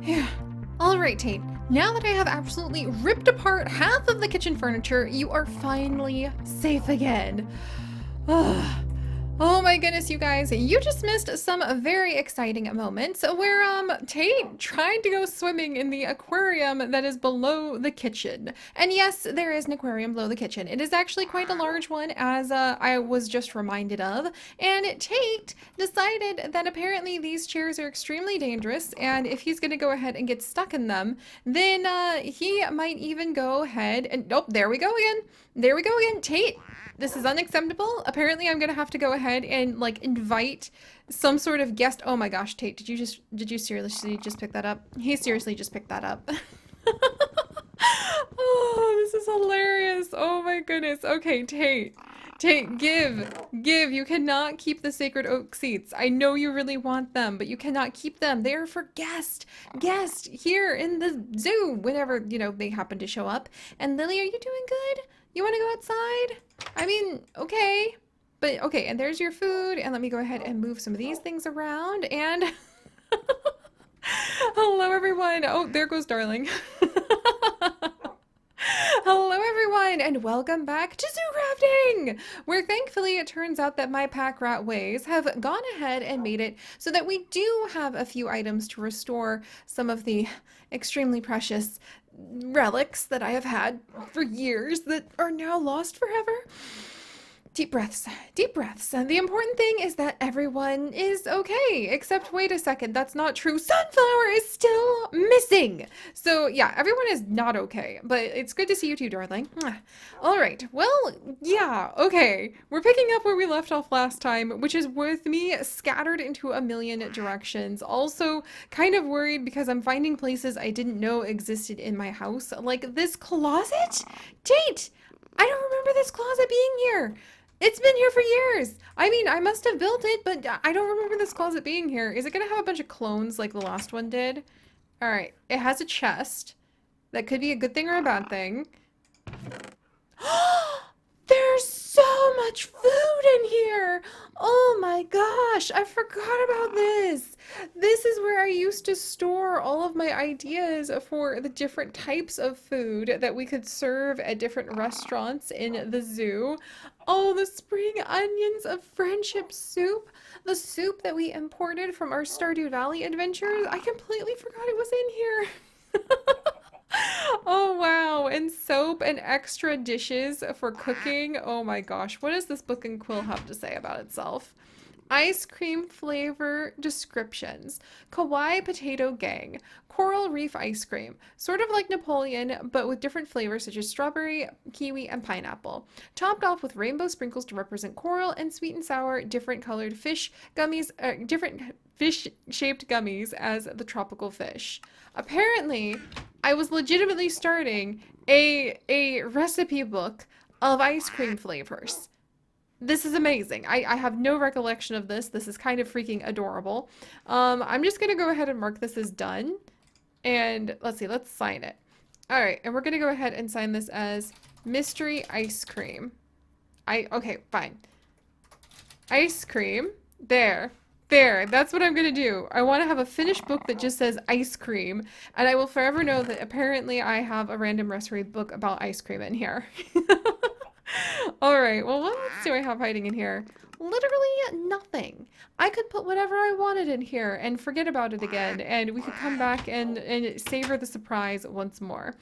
Phew. All right, Tate. Now that I have absolutely ripped apart half of the kitchen furniture, you are finally safe again. Ugh. Oh my goodness, you guys, you just missed some very exciting moments where Tate tried to go swimming in the aquarium that is below the kitchen. And yes, there is an aquarium below the kitchen. It is actually quite a large one, as I was just reminded of. And Tate decided that apparently these chairs are extremely dangerous, and if he's going to go ahead and get stuck in them, then he might even go ahead and, oh, there we go again. There we go again. Tate, this is unacceptable. Apparently, I'm gonna have to go ahead and like invite some sort of guest. Oh my gosh, Tate, did you seriously just pick that up? He seriously just picked that up. Oh, this is hilarious. Oh my goodness. Okay, Tate. Tate, give. You cannot keep the sacred oak seats. I know you really want them, but you cannot keep them. They are for guest here in the zoo whenever, they happen to show up. And Lily, are you doing good? You want to go outside? I mean, okay. But okay, and there's your food. And let me go ahead and move some of these things around. And hello, everyone. Oh, there goes Darling. Hello, everyone, and welcome back to Zoo Crafting, where thankfully it turns out that my pack rat ways have gone ahead and made it so that we do have a few items to restore some of the extremely precious relics that I have had for years that are now lost forever. Deep breaths, deep breaths. And the important thing is that everyone is okay, except wait a second, that's not true. Sunflower is still missing. So yeah, everyone is not okay, but it's good to see you too, darling. All right, well, yeah, okay. We're picking up where we left off last time, which is with me scattered into a million directions. Also kind of worried because I'm finding places I didn't know existed in my house, like this closet. Tate, I don't remember this closet being here. It's been here for years. I mean, I must have built it, but I don't remember this closet being here. Is it gonna have a bunch of clones like the last one did? All right, it has a chest. That could be a good thing or a bad thing. There's so much food in here. Oh my gosh, I forgot about this. This is where I used to store all of my ideas for the different types of food that we could serve at different restaurants in the zoo. Oh, the spring onions of friendship soup. The soup that we imported from our Stardew Valley adventures. I completely forgot it was in here. Oh wow, and soap and extra dishes for cooking. Oh my gosh, what does this book and quill have to say about itself? Ice cream flavor descriptions. Kawaii potato gang. Coral reef ice cream. Sort of like Napoleon, but with different flavors such as strawberry, kiwi, and pineapple. Topped off with rainbow sprinkles to represent coral and sweet and sour, different colored fish gummies, different fish-shaped gummies as the tropical fish. Apparently, I was legitimately starting a recipe book of ice cream flavors. This is amazing. I have no recollection of this. This is kind of freaking adorable. I'm just gonna go ahead and mark this as done. And let's see, let's sign it. All right, and we're gonna go ahead and sign this as mystery ice cream. Okay, fine. Ice cream. There, that's what I'm gonna do. I want to have a finished book that just says ice cream, and I will forever know that apparently I have a random recipe book about ice cream in here. All right, well, what else do I have hiding in here? Literally nothing. I could put whatever I wanted in here and forget about it again, and we could come back and savor the surprise once more.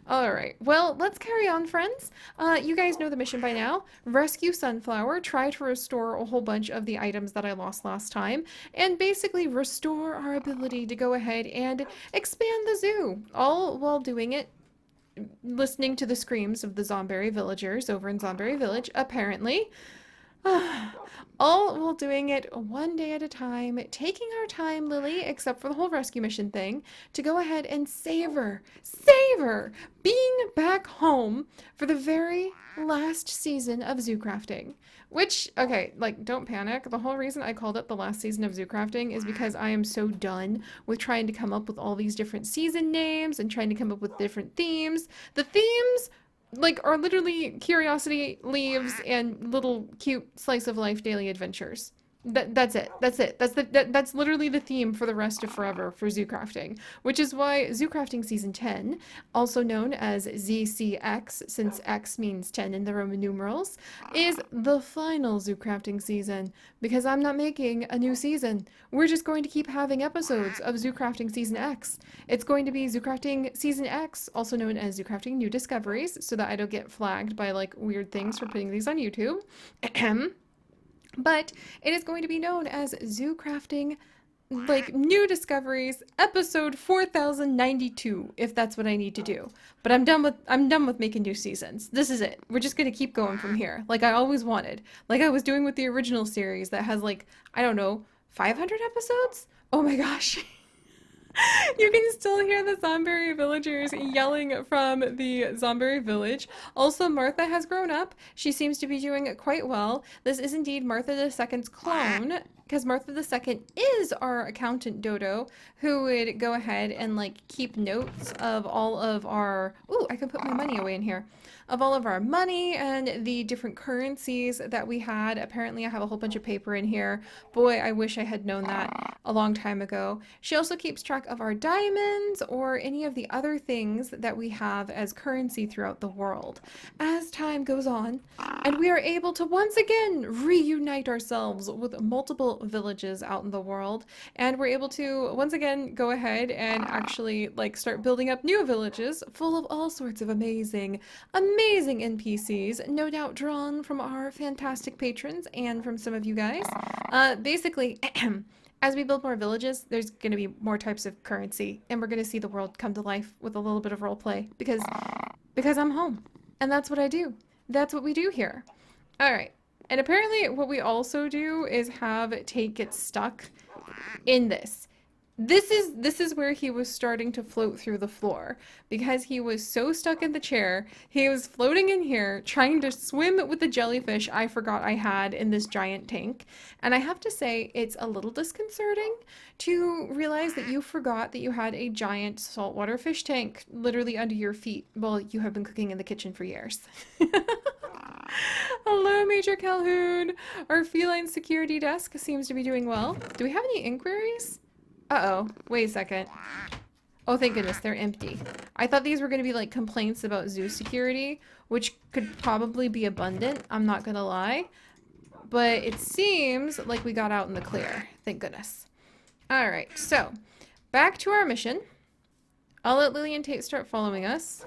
All right, well, let's carry on, friends. You guys know the mission by now. Rescue Sunflower, try to restore a whole bunch of the items that I lost last time, and basically restore our ability to go ahead and expand the zoo, all while doing it listening to the screams of the Zomberry villagers over in Zomberry Village, apparently. All while doing it one day at a time, taking our time, Lily, except for the whole rescue mission thing, to go ahead and savor being back home for the very last season of Zoo Crafting. Which, okay, like, don't panic. The whole reason I called it the last season of Zoo Crafting is because I am so done with trying to come up with all these different season names and trying to come up with different themes. The themes like are literally curiosity leaves and little cute slice of life daily adventures. That's it. That's it. That's literally the theme for the rest of forever for zoo crafting, which is why zoo crafting season 10, also known as ZCX, since X means 10 in the Roman numerals, is the final zoo crafting season because I'm not making a new season. We're just going to keep having episodes of zoo crafting season X. It's going to be zoo crafting season X, also known as zoo crafting new discoveries, so that I don't get flagged by like weird things for putting these on YouTube. But it is going to be known as Zoo Crafting, like New Discoveries, episode 4092, if that's what I need to do. But I'm done with making new seasons. This is it. We're just gonna keep going from here, like I always wanted, like I was doing with the original series that has like I don't know 500 episodes. Oh my gosh. You can still hear the Zomberry villagers yelling from the Zomberry village. Also, Martha has grown up. She seems to be doing quite well. This is indeed Martha II's clone, because Martha II is our accountant Dodo, who would go ahead and like keep notes of all of our... Ooh, I can put my money away in here. Of all of our money and the different currencies that we had. Apparently I have a whole bunch of paper in here. Boy, I wish I had known that a long time ago. She also keeps track of our diamonds or any of the other things that we have as currency throughout the world. As time goes on, and we are able to once again reunite ourselves with multiple villages out in the world, and we're able to once again go ahead and actually like start building up new villages full of all sorts of amazing NPCs, no doubt drawn from our fantastic patrons and from some of you guys. Basically, as we build more villages, there's going to be more types of currency, and we're going to see the world come to life with a little bit of role play because I'm home, and that's what I do. That's what we do here. All right. And apparently what we also do is have Tate get stuck in this. This is where he was starting to float through the floor because he was so stuck in the chair. He was floating in here trying to swim with the jellyfish I forgot I had in this giant tank. And I have to say it's a little disconcerting to realize that you forgot that you had a giant saltwater fish tank literally under your feet while you have been cooking in the kitchen for years. Hello, Major Calhoun. Our feline security desk seems to be doing well. Do we have any inquiries? Uh-oh. Wait a second. Oh, thank goodness, they're empty. I thought these were going to be like complaints about zoo security, which could probably be abundant, I'm not going to lie. But it seems like we got out in the clear. Thank goodness. Alright, so back to our mission. I'll let Lily and Tate start following us.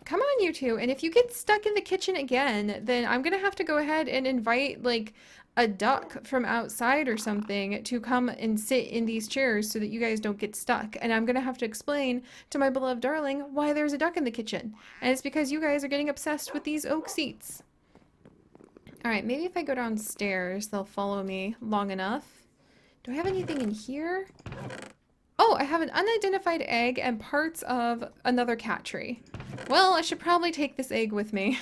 Come on, you two. And if you get stuck in the kitchen again, then I'm going to have to go ahead and invite like a duck from outside or something to come and sit in these chairs so that you guys don't get stuck. And I'm going to have to explain to my beloved darling why there's a duck in the kitchen. And it's because you guys are getting obsessed with these oak seats. All right, maybe if I go downstairs, they'll follow me long enough. Do I have anything in here? Oh, I have an unidentified egg and parts of another cat tree. Well, I should probably take this egg with me.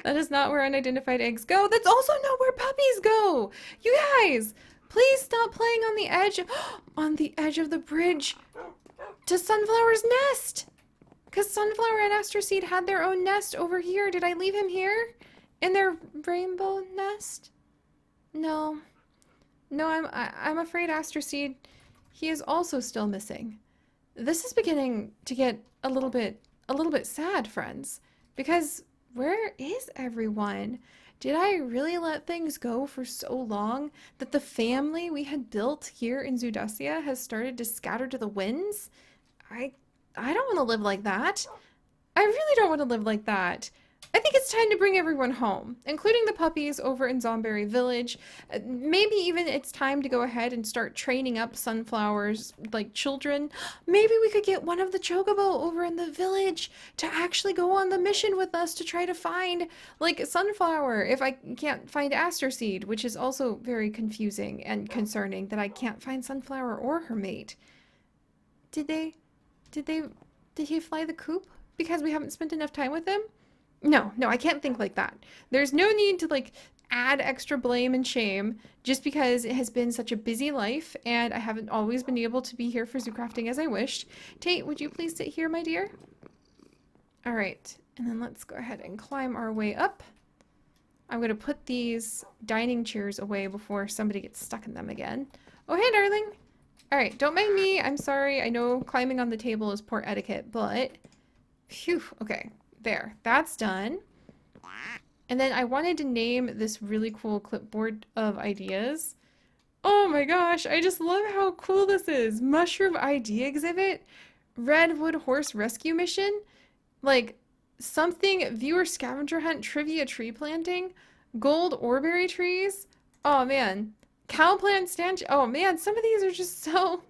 That is not where unidentified eggs go. That's also not where puppies go. You guys, please stop playing on the edge of the bridge to Sunflower's nest. Because Sunflower and Aster Seed had their own nest over here. Did I leave him here? In their rainbow nest? No. No, I'm afraid Aster Seed, he is also still missing. This is beginning to get a little bit sad, friends. Because where is everyone? Did I really let things go for so long that the family we had built here in Zoodesia has started to scatter to the winds? I don't want to live like that. I really don't want to live like that. I think it's time to bring everyone home, including the puppies over in Zomberry Village. Maybe even it's time to go ahead and start training up Sunflower's, like, children. Maybe we could get one of the Chocobo over in the village to actually go on the mission with us to try to find, like, Sunflower if I can't find Aster Seed, which is also very confusing and concerning that I can't find Sunflower or her mate. Did he fly the coop because we haven't spent enough time with him? No, I can't think like that. There's no need to like add extra blame and shame just because it has been such a busy life and I haven't always been able to be here for zoo crafting as I wished. Tate, would you please sit here, my dear? All right, and then let's go ahead and climb our way up. I'm going to put these dining chairs away before somebody gets stuck in them again. Oh, hey, darling. All right, don't mind me. I'm sorry. I know climbing on the table is poor etiquette, but phew. Okay, there. That's done. And then I wanted to name this really cool clipboard of ideas. Oh my gosh, I just love how cool this is. Mushroom Idea Exhibit, Redwood Horse Rescue Mission, like something viewer scavenger hunt trivia tree planting, gold orberry trees. Oh man, cow plant stand. Oh man, some of these are just so,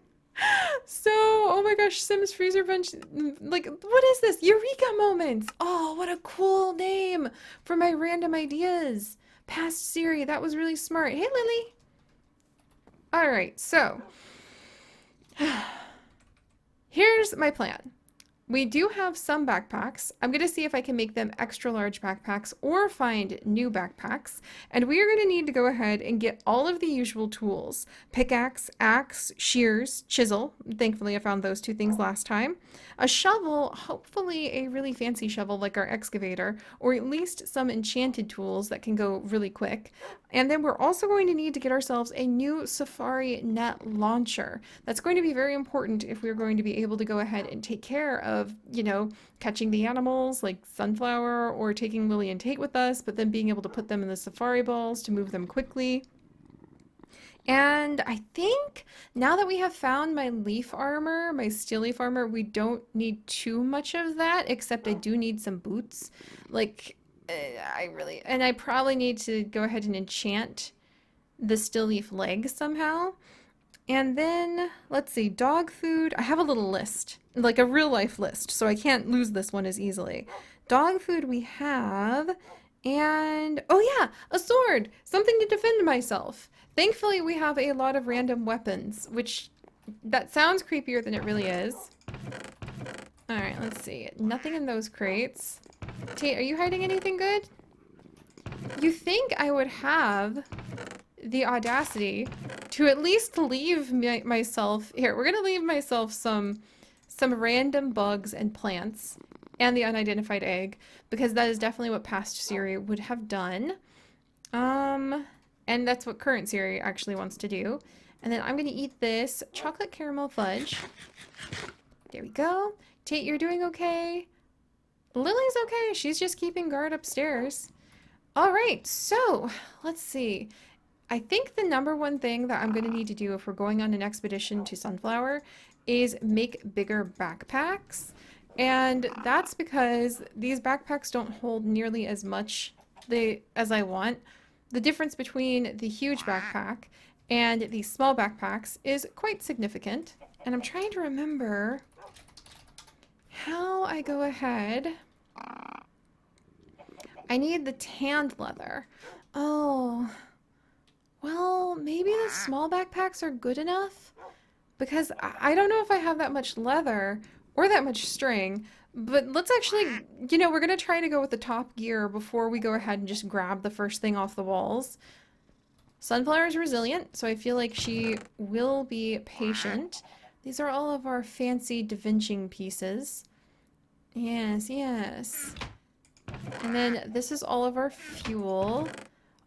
oh my gosh, Sims Freezer Bench. Like, what is this? Eureka Moments. Oh, what a cool name for my random ideas. Past Seri, that was really smart. Hey, Lily. All right, so here's my plan. We do have some backpacks. I'm going to see if I can make them extra large backpacks or find new backpacks. And we are going to need to go ahead and get all of the usual tools. Pickaxe, axe, shears, chisel. Thankfully, I found those two things last time. A shovel, hopefully a really fancy shovel like our excavator, or at least some enchanted tools that can go really quick. And then we're also going to need to get ourselves a new safari net launcher. That's going to be very important if we're going to be able to go ahead and take care of, you know, catching the animals like Sunflower or taking Lily and Tate with us, but then being able to put them in the safari balls to move them quickly. And I think now that we have found my leaf armor, my steel leaf armor, we don't need too much of that, except I do need some boots. Like, I probably need to go ahead and enchant the steel leaf leg somehow. And then, let's see, dog food. I have a little list, like a real life list, so I can't lose this one as easily. Dog food we have, and oh yeah, a sword, something to defend myself. Thankfully, we have a lot of random weapons, which that sounds creepier than it really is. All right, let's see. Nothing in those crates. Tate, are you hiding anything good? You think I would have the audacity to at least leave myself here. We're gonna leave myself some random bugs and plants and the unidentified egg, because that is definitely what past Seri would have done. And that's what current Seri actually wants to do. And then I'm gonna eat this chocolate caramel fudge. There we go. Tate, you're doing okay. Lily's okay. She's just keeping guard upstairs. All right, so let's see. I think the number one thing that I'm going to need to do if we're going on an expedition to Sunflower is make bigger backpacks. And that's because these backpacks don't hold nearly as much as I want. The difference between the huge backpack and the small backpacks is quite significant. And I'm trying to remember how I go ahead. I need the tanned leather. Oh, well, maybe the small backpacks are good enough, because I don't know if I have that much leather or that much string, but let's actually, you know, we're going to try to go with the top gear before we go ahead and just grab the first thing off the walls. Sunflower is resilient, so I feel like she will be patient. These are all of our fancy divinching pieces. Yes, yes. And then this is all of our fuel.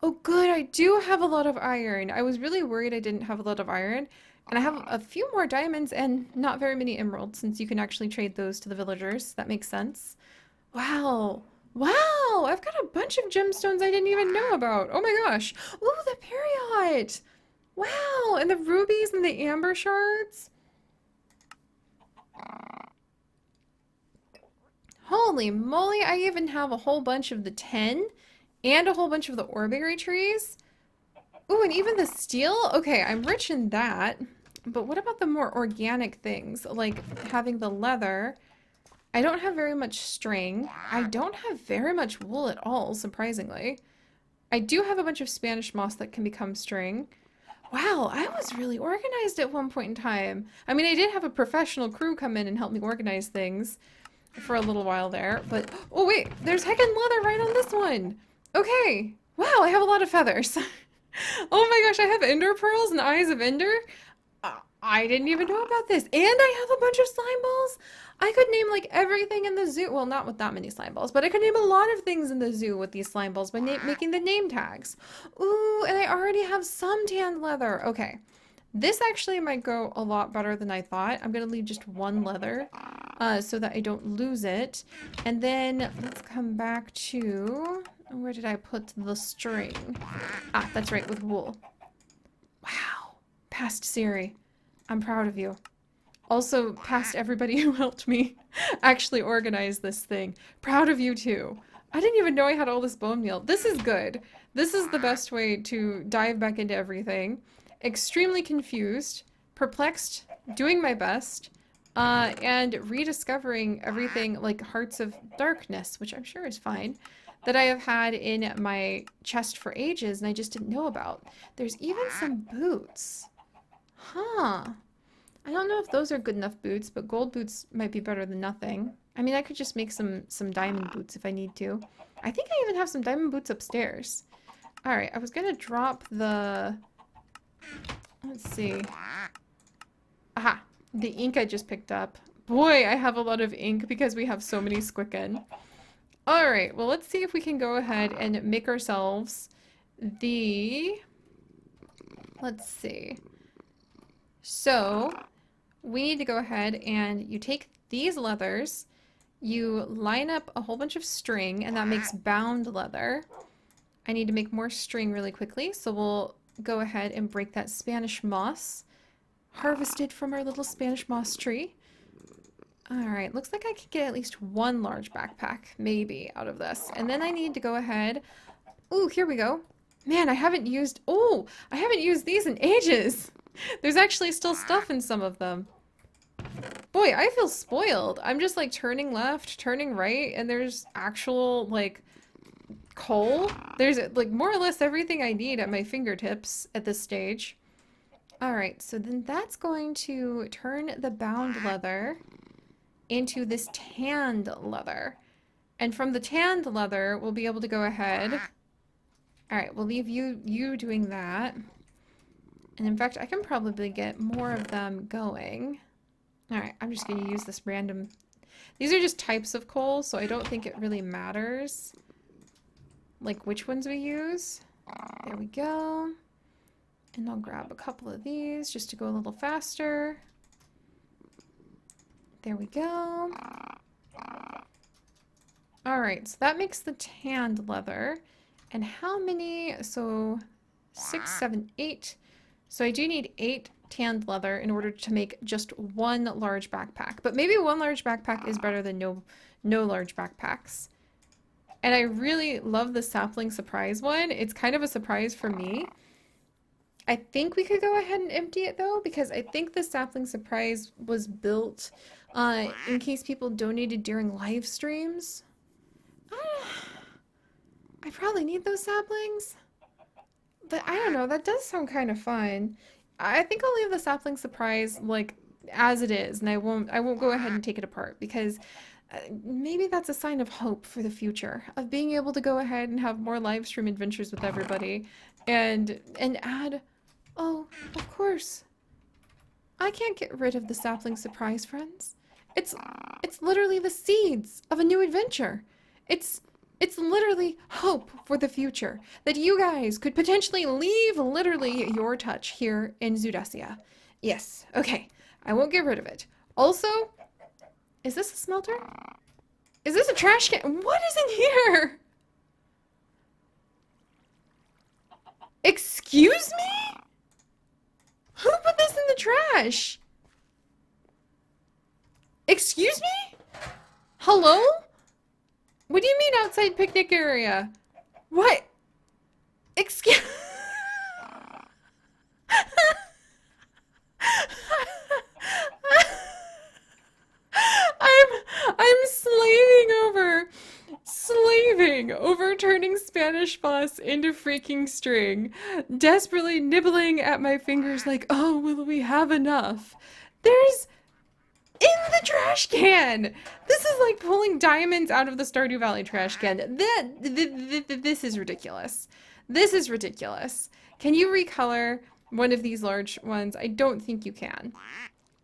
Oh good, I do have a lot of iron. I was really worried I didn't have a lot of iron. And I have a few more diamonds and not very many emeralds, since you can actually trade those to the villagers. That makes sense. Wow. Wow, I've got a bunch of gemstones I didn't even know about. Oh my gosh. Ooh, the period. Wow, and the rubies and the amber shards. Holy moly, I even have a whole bunch of the 10 and a whole bunch of the orberry trees. Ooh, and even the steel? Okay, I'm rich in that. But what about the more organic things, like having the leather? I don't have very much string. I don't have very much wool at all, surprisingly. I do have a bunch of Spanish moss that can become string. Wow, I was really organized at one point in time. I mean, I did have a professional crew come in and help me organize things for a little while there, but oh wait, there's heckin' leather right on this one. Okay, wow, I have a lot of feathers. Oh my gosh, I have ender pearls and eyes of ender. I didn't even know about this. And I have a bunch of slime balls. I could name like everything in the zoo. Well, not with that many slime balls, but I could name a lot of things in the zoo with these slime balls by making the name tags. Ooh, and I already have some tanned leather. Okay. This actually might go a lot better than I thought. I'm going to leave just one leather so that I don't lose it. And then let's come back to... Where did I put the string? Ah, that's right, with wool. Wow. Past Seri. I'm proud of you. Also, past everybody who helped me actually organize this thing. Proud of you too. I didn't even know I had all this bone meal. This is good. This is the best way to dive back into everything. Extremely confused, perplexed, doing my best, and rediscovering everything like Hearts of Darkness, which I'm sure is fine, that I have had in my chest for ages and I just didn't know about. There's even some boots. Huh. I don't know if those are good enough boots, but gold boots might be better than nothing. I mean, I could just make some diamond boots if I need to. I think I even have some diamond boots upstairs. Alright, I was gonna drop the... Let's see. Aha! The ink I just picked up. Boy, I have a lot of ink because we have so many squicken. Alright, well let's see if we can go ahead and make ourselves the... Let's see. So, we need to go ahead and you take these leathers, you line up a whole bunch of string, and that makes bound leather. I need to make more string really quickly, so we'll go ahead and break that Spanish moss harvested from our little Spanish moss tree. Alright, looks like I could get at least one large backpack, maybe, out of this. And then I need to go ahead... Ooh, here we go. Man, I haven't used... Oh, I haven't used these in ages! There's actually still stuff in some of them. Boy, I feel spoiled. I'm just like turning left, turning right, and there's actual, like, coal. There's like more or less everything I need at my fingertips at this stage. Alright, so then that's going to turn the bound leather into this tanned leather. And from the tanned leather, we'll be able to go ahead. Alright, we'll leave you doing that. And in fact, I can probably get more of them going. Alright, I'm just going to use this random... These are just types of coal, so I don't think it really matters, like, which ones we use. There we go. And I'll grab a couple of these just to go a little faster. There we go. Alright, so that makes the tanned leather. And how many? So 6, 7, 8. So I do need 8 tanned leather in order to make just one large backpack. But maybe one large backpack is better than no large backpacks. And I really love the sapling surprise one. It's kind of a surprise for me. I think we could go ahead and empty it though, because I think the sapling surprise was built in case people donated during live streams. I probably need those saplings. But I don't know, that does sound kind of fun. I think I'll leave the sapling surprise like as it is, and I won't go ahead and take it apart, because maybe that's a sign of hope for the future, of being able to go ahead and have more live stream adventures with everybody, and add, oh, of course, I can't get rid of the sapling surprise, friends. It's literally the seeds of a new adventure. It's literally hope for the future, that you guys could potentially leave literally your touch here in Zoodesia. Yes, okay, I won't get rid of it. Also, is this a smelter? Is this a trash can? What is in here? Excuse me? Who put this in the trash? Excuse me? Hello? What do you mean outside picnic area? What? Excuse... I'm slaving over turning Spanish moss into freaking string, desperately nibbling at my fingers like, oh, will we have enough? There's in the trash can. This is like pulling diamonds out of the Stardew Valley trash can. This is ridiculous. This is ridiculous. Can you recolor? one of these large ones. I don't think you can.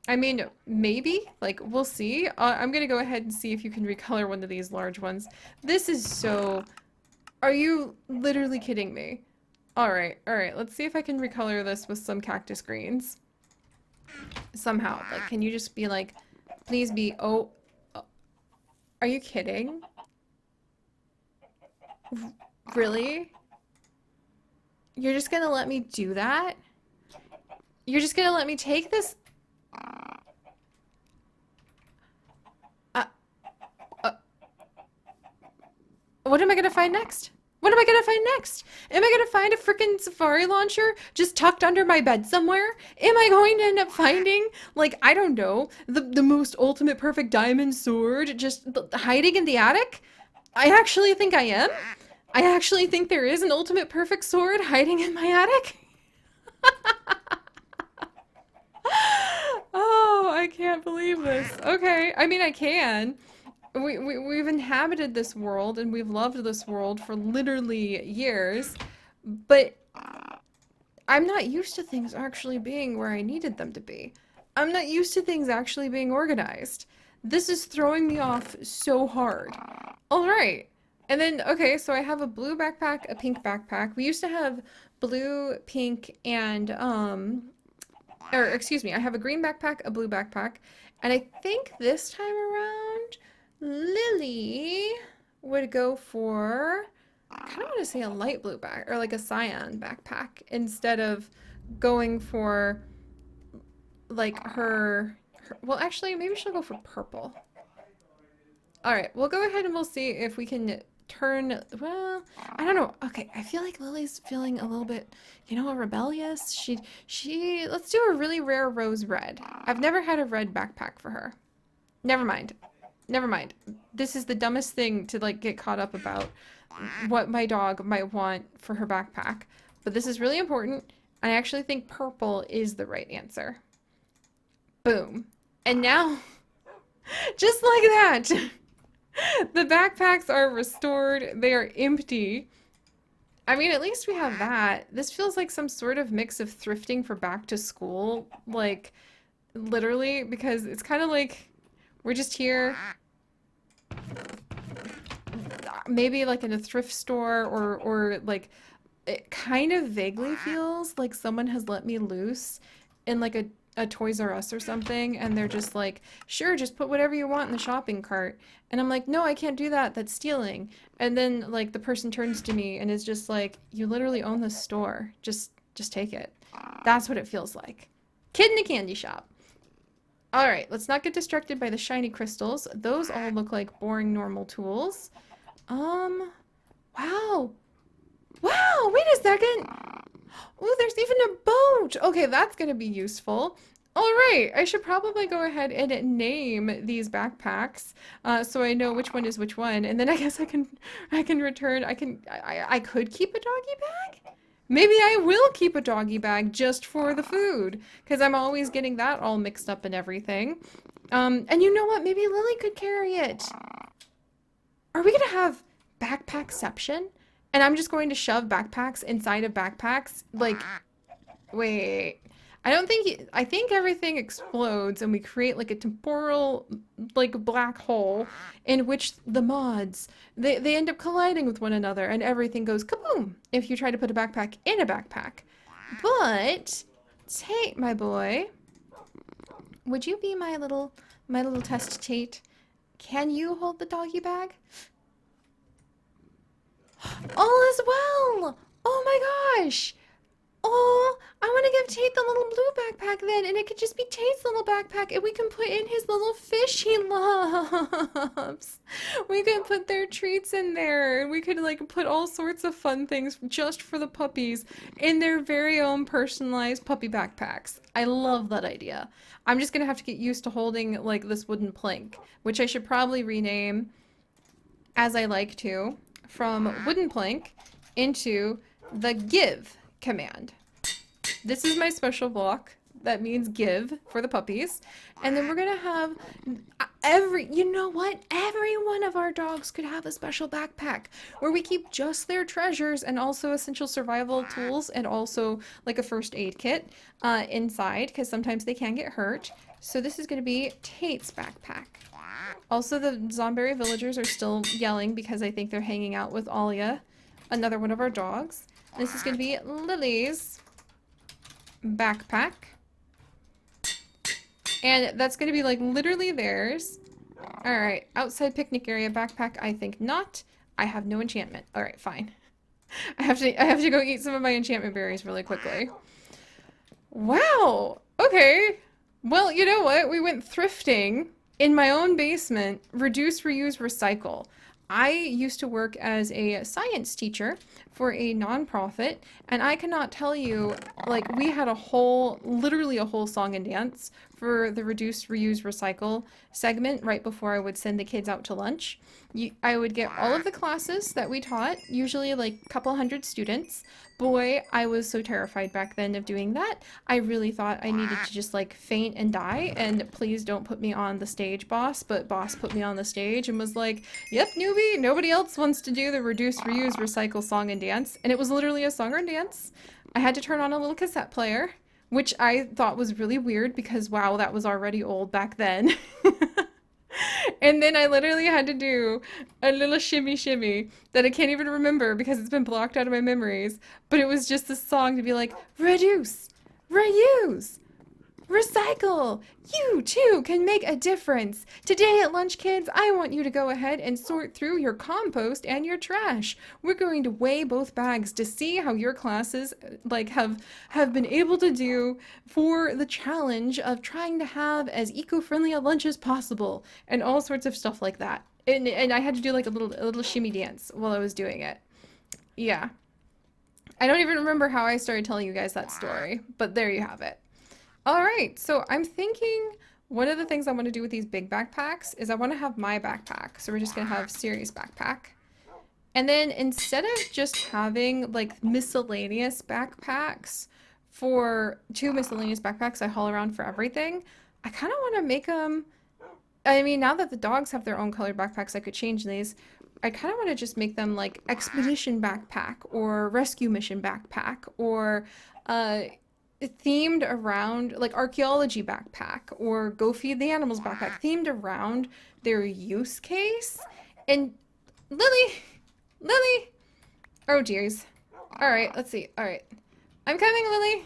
I mean, maybe. Like, we'll see. I'm gonna go ahead and see if you can recolor one of these large ones. This is so... Are you literally kidding me? Alright, alright. Let's see if I can recolor this with some cactus greens. Somehow. Like, can you just be like, please be... Oh... Are you kidding? Really? You're just gonna let me do that? You're just gonna let me take this? Uh, what am I gonna find next? What am I gonna find next? Am I gonna find a freaking safari launcher just tucked under my bed somewhere? Am I going to end up finding, like, I don't know, the most ultimate perfect diamond sword just hiding in the attic? I actually think I am. I actually think there is an ultimate perfect sword hiding in my attic. Oh, I can't believe this. Okay, I mean, I can. We've inhabited this world and we've loved this world for literally years, but I'm not used to things actually being where I needed them to be. I'm not used to things actually being organized. This is throwing me off so hard. All right. And then, okay, so I have a blue backpack, a pink backpack. We used to have blue, pink, and, or excuse me, I have a green backpack, a blue backpack, and I think this time around, Lily would go for, I kind of want to say a light blue back, or like a cyan backpack, instead of going for, like, her well, actually, maybe she'll go for purple. Alright, we'll go ahead and we'll see if we can turn, well, I don't know. Okay, I feel like Lily's feeling a little bit, you know, rebellious. Let's do a really rare rose red. I've never had a red backpack for her. Never mind. Never mind. This is the dumbest thing to, like, get caught up about what my dog might want for her backpack. But this is really important. I actually think purple is the right answer. Boom. And now, just like that, the backpacks are restored. They are empty. I mean, at least we have that. This feels like some sort of mix of thrifting for back to school. Like, literally, because it's kind of like we're just here. Maybe like in a thrift store or like it kind of vaguely feels like someone has let me loose in like a Toys R Us or something, and they're just like, sure, just put whatever you want in the shopping cart. And I'm like, no, I can't do that. That's stealing. And then like the person turns to me and is just like, you literally own this store. Just take it. That's what it feels like. Kid in a candy shop. All right, let's not get distracted by the shiny crystals. Those all look like boring normal tools. Wow. Wow, wait a second. Oh, there's even a boat. Okay, that's gonna be useful. All right, I should probably go ahead and name these backpacks so I know which one is which one, and then I guess I can return. I could keep a doggy bag. Maybe I will keep a doggy bag just for the food because I'm always getting that all mixed up and everything. And you know what? Maybe Lily could carry it. Are we gonna have backpackception? And I'm just going to shove backpacks inside of backpacks? Like, wait. I think everything explodes and we create like a temporal, like, black hole in which the mods, they end up colliding with one another and everything goes kaboom if you try to put a backpack in a backpack. But, Tate, my boy, would you be my little test Tate? Can you hold the doggy bag? All is well! Oh my gosh! Oh, I want to give Tate the little blue backpack then, and it could just be Tate's little backpack, and we can put in his little fish he loves. We can put their treats in there, and we could like put all sorts of fun things just for the puppies in their very own personalized puppy backpacks. I love that idea. I'm just gonna have to get used to holding like this wooden plank, which I should probably rename as I like to, from wooden plank into the give command. This is my special block that means give for the puppies. And then we're gonna have, You know what? Every one of our dogs could have a special backpack where we keep just their treasures and also essential survival tools and also like a first aid kit inside because sometimes they can get hurt. So this is going to be Tate's backpack. Also, the Zomberry villagers are still yelling because I think they're hanging out with Alia, another one of our dogs. This is going to be Lily's backpack. And that's going to be like literally theirs. Alright, outside picnic area backpack, I think not. I have no enchantment. Alright, fine. I have to go eat some of my enchantment berries really quickly. Wow! Okay. Well, you know what? We went thrifting in my own basement. Reduce, reuse, recycle. I used to work as a science teacher for a nonprofit, and I cannot tell you, like, we had literally a whole song and dance for the reduce, reuse, recycle segment right before I would send the kids out to lunch. I would get all of the classes that we taught, usually like a couple hundred students. Boy, I was so terrified back then of doing that. I really thought I needed to just like faint and die, and please don't put me on the stage, boss. But boss put me on the stage and was like, yep, newbie, nobody else wants to do the reduce, reuse, recycle song and dance. And it was literally a song and dance. I had to turn on a little cassette player, which I thought was really weird because wow, that was already old back then. And then I literally had to do a little shimmy shimmy that I can't even remember because it's been blocked out of my memories. But it was just this song to be like, reduce, reuse, recycle. You too can make a difference. Today at lunch, kids, I want you to go ahead and sort through your compost and your trash. We're going to weigh both bags to see how your classes like have been able to do for the challenge of trying to have as eco-friendly a lunch as possible and all sorts of stuff like that. And I had to do like a little shimmy dance while I was doing it. Yeah. I don't even remember how I started telling you guys that story, but there you have it. All right, so I'm thinking one of the things I want to do with these big backpacks is I want to have my backpack. So we're just going to have Seri's backpack. And then instead of just having like miscellaneous backpacks for 2 miscellaneous backpacks I haul around for everything, I kind of want to make them, I mean, now that the dogs have their own colored backpacks, I could change these. I kind of want to just make them like expedition backpack or rescue mission backpack or themed around like archaeology backpack or go feed the animals backpack, themed around their use case. And Lily, Lily, oh geez. All right, let's see. All right, I'm coming, Lily.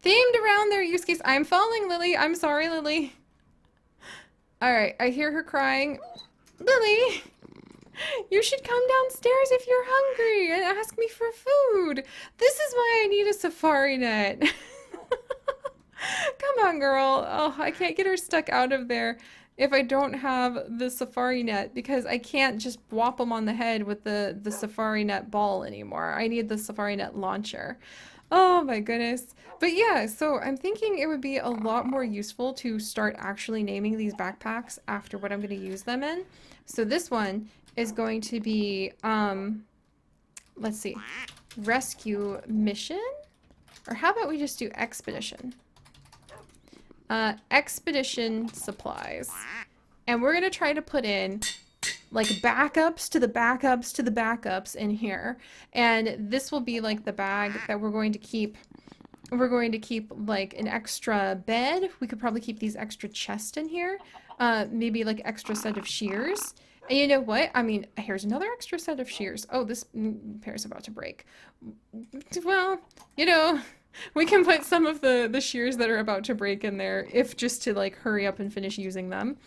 Themed around their use case. I'm falling, Lily. I'm sorry, Lily. All right, I hear her crying. Lily, you should come downstairs if you're hungry and ask me for food. This is why I need a safari net. Come on, girl. Oh, I can't get her stuck out of there if I don't have the safari net because I can't just whop them on the head with the safari net ball anymore. I need the safari net launcher. Oh my goodness. But yeah, so I'm thinking it would be a lot more useful to start actually naming these backpacks after what I'm going to use them in. So this one is going to be, let's see, rescue mission? Or how about we just do expedition? Expedition supplies. And we're going to try to put in like backups to the backups to the backups in here. And this will be like the bag that we're going to keep. We're going to keep like an extra bed. We could probably keep these extra chests in here. Maybe like extra set of shears. And you know what? I mean, here's another extra set of shears. Oh, this pair's about to break. Well, you know, we can put some of the shears that are about to break in there if just to like hurry up and finish using them.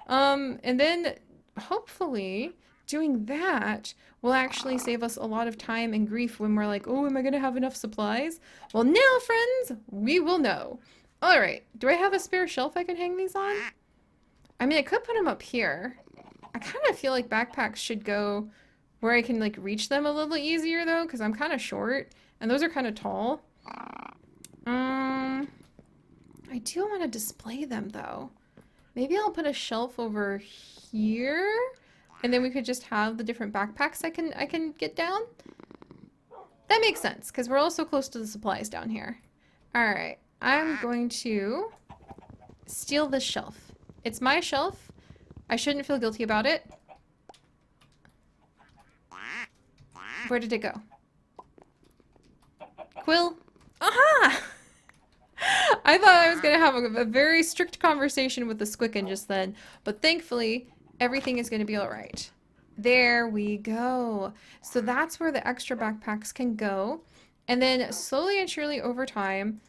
And then hopefully doing that will actually save us a lot of time and grief when we're like, oh, am I going to have enough supplies? Well, now, friends, we will know. All right. Do I have a spare shelf I can hang these on? I mean, I could put them up here. I kind of feel like backpacks should go where I can like reach them a little easier though, because I'm kind of short and those are kind of tall. I do want to display them though. Maybe I'll put a shelf over here and then we could just have the different backpacks I can get down. That makes sense because we're also close to the supplies down here. All right, I'm going to steal this shelf It's my shelf. I shouldn't feel guilty about it. Where did it go? Quill? Aha! I thought I was going to have a very strict conversation with the Squicken just then, but thankfully, everything is going to be all right. There we go. So that's where the extra backpacks can go. And then slowly and surely over time,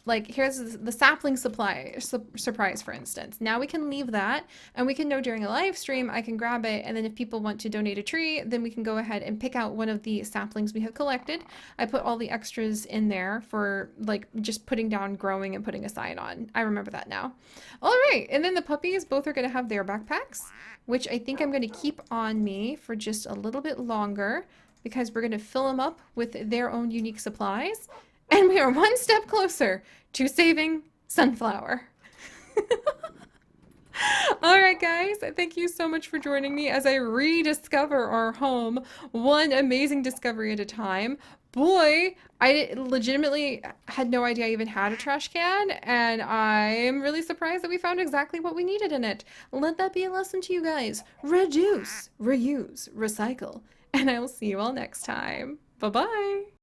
like here's the sapling surprise, for instance. Now we can leave that, and we can know during a live stream I can grab it, and then if people want to donate a tree, then we can go ahead and pick out one of the saplings we have collected. I put all the extras in there for like just putting down growing and putting a sign on. I remember that now. All right, and then the puppies both are going to have their backpacks, which I think I'm going to keep on me for just a little bit longer because we're going to fill them up with their own unique supplies. And we are one step closer to saving Sunflower. Alright guys, thank you so much for joining me as I rediscover our home, one amazing discovery at a time. Boy, I legitimately had no idea I even had a trash can, and I'm really surprised that we found exactly what we needed in it. Let that be a lesson to you guys. Reduce, reuse, recycle, and I will see you all next time. Bye-bye!